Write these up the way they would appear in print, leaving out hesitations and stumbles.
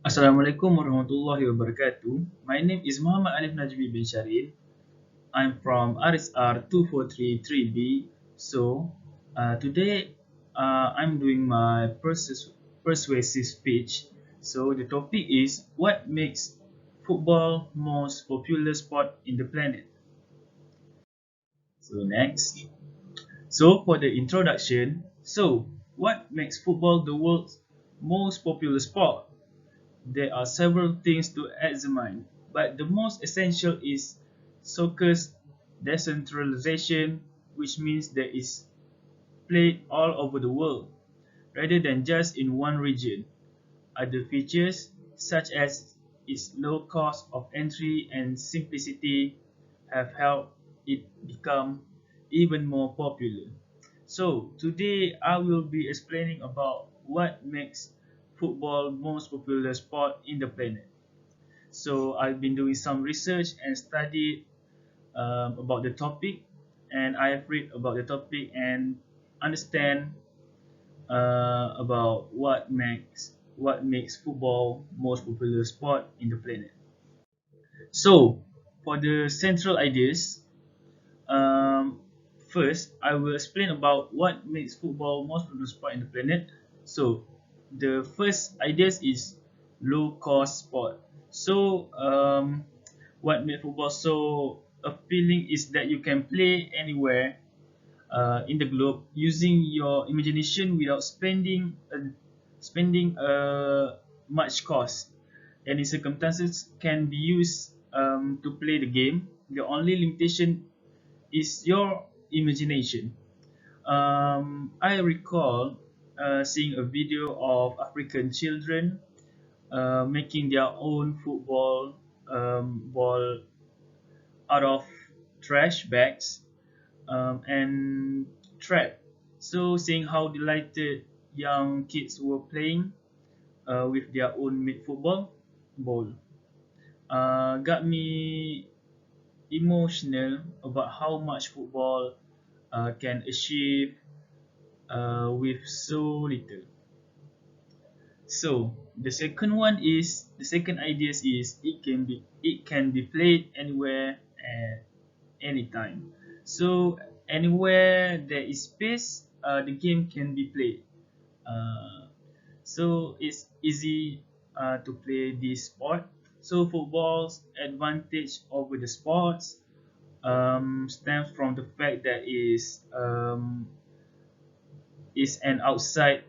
Assalamualaikum warahmatullahi wabarakatuh. My name is Muhammad Alif Najmi bin Sharin. I'm from RSR 2433B. Today I'm doing my persuasive speech. So the topic is what makes football most popular sport in the planet. So next. So for the introduction, what makes football the world's most popular sport? There are several things to examine, but the most essential is soccer's decentralization, which means that it's played all over the world, rather than just in one region. Other features, such as its low cost of entry and simplicity, have helped it become even more popular. So, today I will be explaining about what makes football most popular sport in the planet. So, I've been doing some research and studied about the topic, and I have read about the topic and understand about what makes football most popular sport in the planet. So, for the central ideas, um, first I will explain about what makes football most popular sport in the planet. So, the first ideas is low cost sport. So, what makes football so appealing is that you can play anywhere in the globe using your imagination without spending much cost. Any circumstances can be used to play the game. The only limitation is your imagination. I recall seeing a video of African children making their own football ball out of trash bags and thread. So seeing how delighted young kids were playing with their own made football ball got me emotional about how much football can achieve with so little. So the second idea is it can be played anywhere at any time. So anywhere there is space, the game can be played. Uh, so it's easy to play this sport. So football's advantage over the sports stems from the fact that is an outside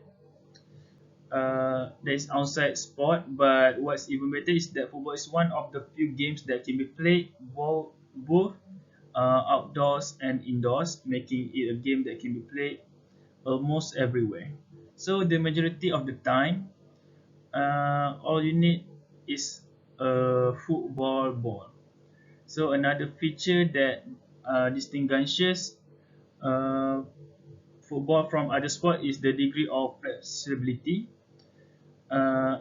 there is outside sport, but what's even better is that football is one of the few games that can be played both outdoors and indoors, making it a game that can be played almost everywhere. So the majority of the time, all you need is a football ball. So another feature that distinguishes uh, football from other sports is the degree of flexibility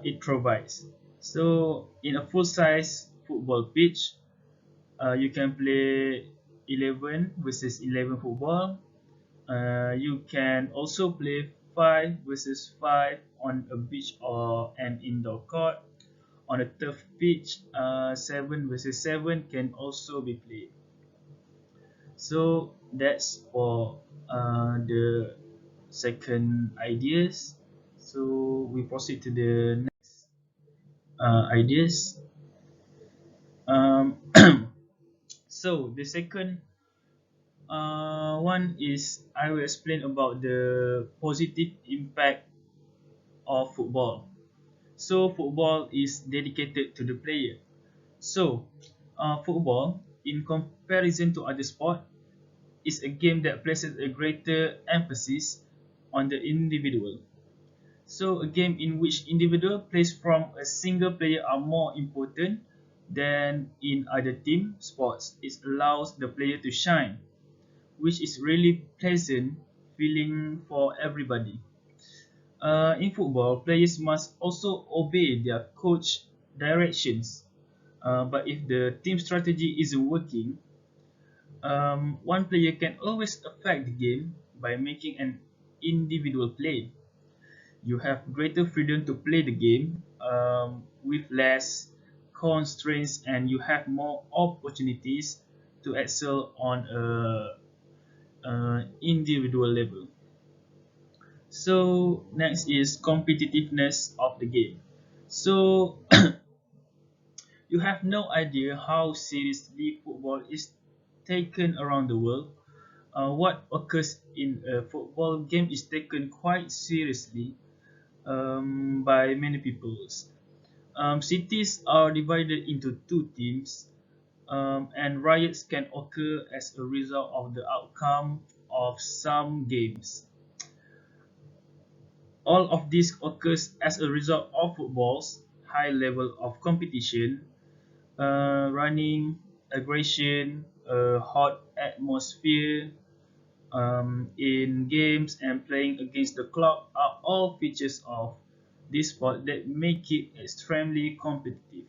it provides. So in a full-size football pitch, you can play 11 versus 11 football. You can also play 5 versus 5 on a beach or an indoor court. On a turf pitch, 7 versus 7 can also be played. So that's for the second ideas. So we proceed to the next ideas. Um, so the second one is I will explain about the positive impact of football. So football is dedicated to the player. So football, in comparison to other sport, is a game that places a greater emphasis on the individual. So a game in which individual plays from a single player are more important than in other team sports. It allows the player to shine, which is really pleasant feeling for everybody. In football, players must also obey their coach directions. But if the team strategy isn't working, one player can always affect the game by making an individual play. You have greater freedom to play the game, with less constraints, and you have more opportunities to excel on a individual level. So next is competitiveness of the game. So you have no idea how seriously football is taken around the world. What occurs in a football game is taken quite seriously by many people. Cities are divided into two teams, and riots can occur as a result of the outcome of some games. All of this occurs as a result of football's high level of competition, running, aggression, a hot atmosphere in games, and playing against the clock are all features of this sport that make it extremely competitive.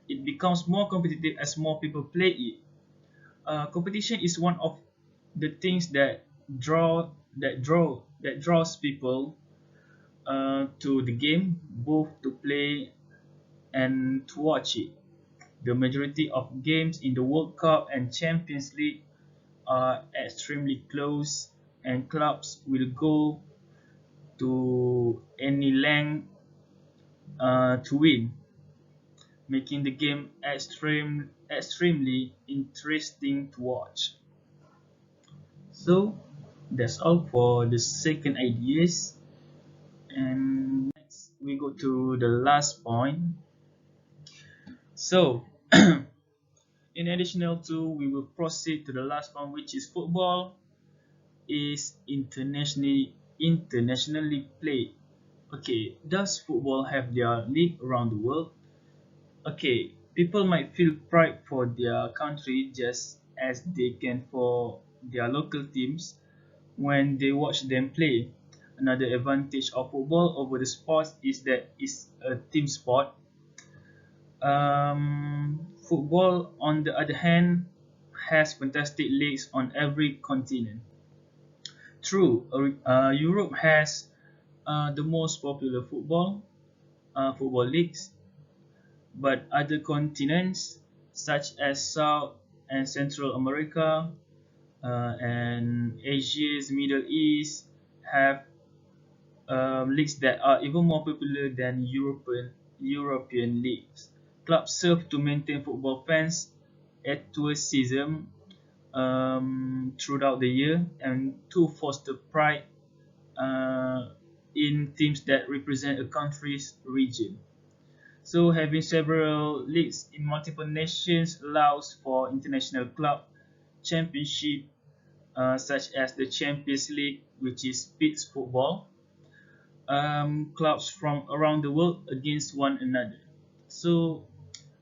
It becomes more competitive as more people play it. Competition is one of the things that draws people to the game, both to play and to watch it. The majority of games in the World Cup and Champions League are extremely close, and clubs will go to any length to win, making the game extremely interesting to watch. So that's all for the second ideas, and next we go to the last point. So in additional to, we will proceed to the last point, which is football is internationally played. Okay, does football have their league around the world? Okay, people might feel pride for their country just as they can for their local teams when they watch them play. Another advantage of football over the sports is that it's a team sport. Football, on the other hand, has fantastic leagues on every continent. True, Europe has the most popular football leagues, but other continents such as South and Central America and Asia's Middle East have leagues that are even more popular than European leagues. Clubs serve to maintain football fans' enthusiasm throughout the year and to foster pride in teams that represent a country's region. So having several leagues in multiple nations allows for international club championship such as the Champions League, which is pits football, clubs from around the world against one another. So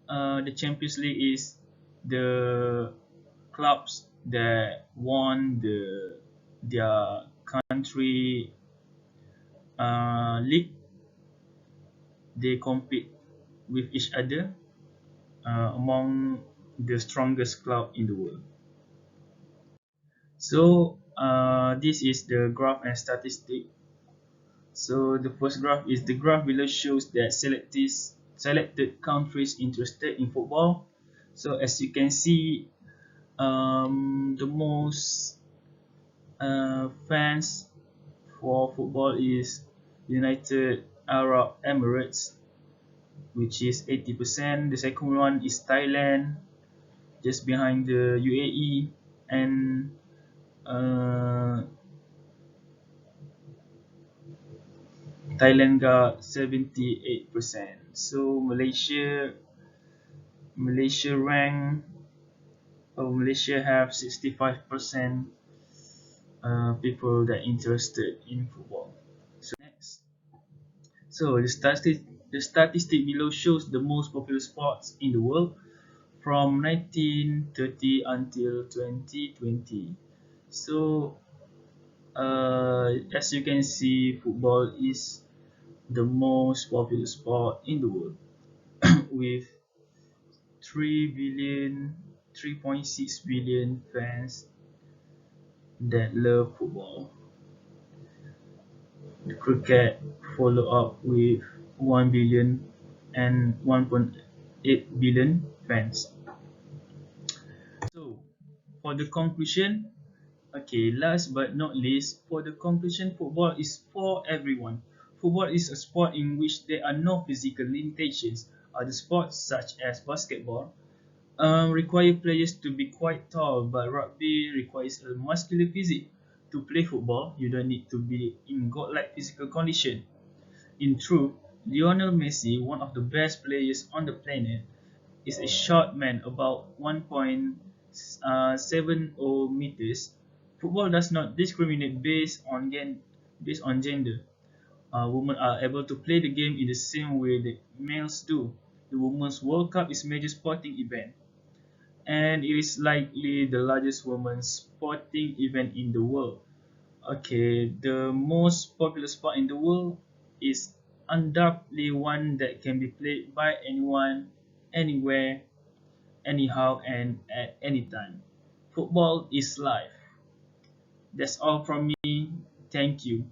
the Champions League is the clubs that won their country league. They compete with each other among the strongest club in the world. So this is the graph and statistic. So the first graph is the graph below shows that selected countries interested in football. So as you can see, the most fans for football is United Arab Emirates, which is 80%. The second one is Thailand, just behind the UAE, and Thailand got 78%. So Malaysia have 65% people that interested in football. So next, so the statistic below shows the most popular sports in the world from 1930 until 2020. So as you can see, football is the most popular sport in the world with 3.6 billion fans that love football. The cricket follow up with 1 billion and 1.8 billion fans. So, for the conclusion, okay, last but not least, for the conclusion, football is for everyone. Football is a sport in which there are no physical limitations. Other sports, such as basketball, require players to be quite tall, but rugby requires a muscular physique. To play football, you don't need to be in godlike physical condition. In truth, Lionel Messi, one of the best players on the planet, is a short man about 1.70 meters. Football does not discriminate based on gender. Women are able to play the game in the same way that males do. The Women's World Cup is a major sporting event, and it is likely the largest women's sporting event in the world. Okay, the most popular sport in the world is undoubtedly one that can be played by anyone, anywhere, anyhow, and at any time. Football is life. That's all from me. Thank you.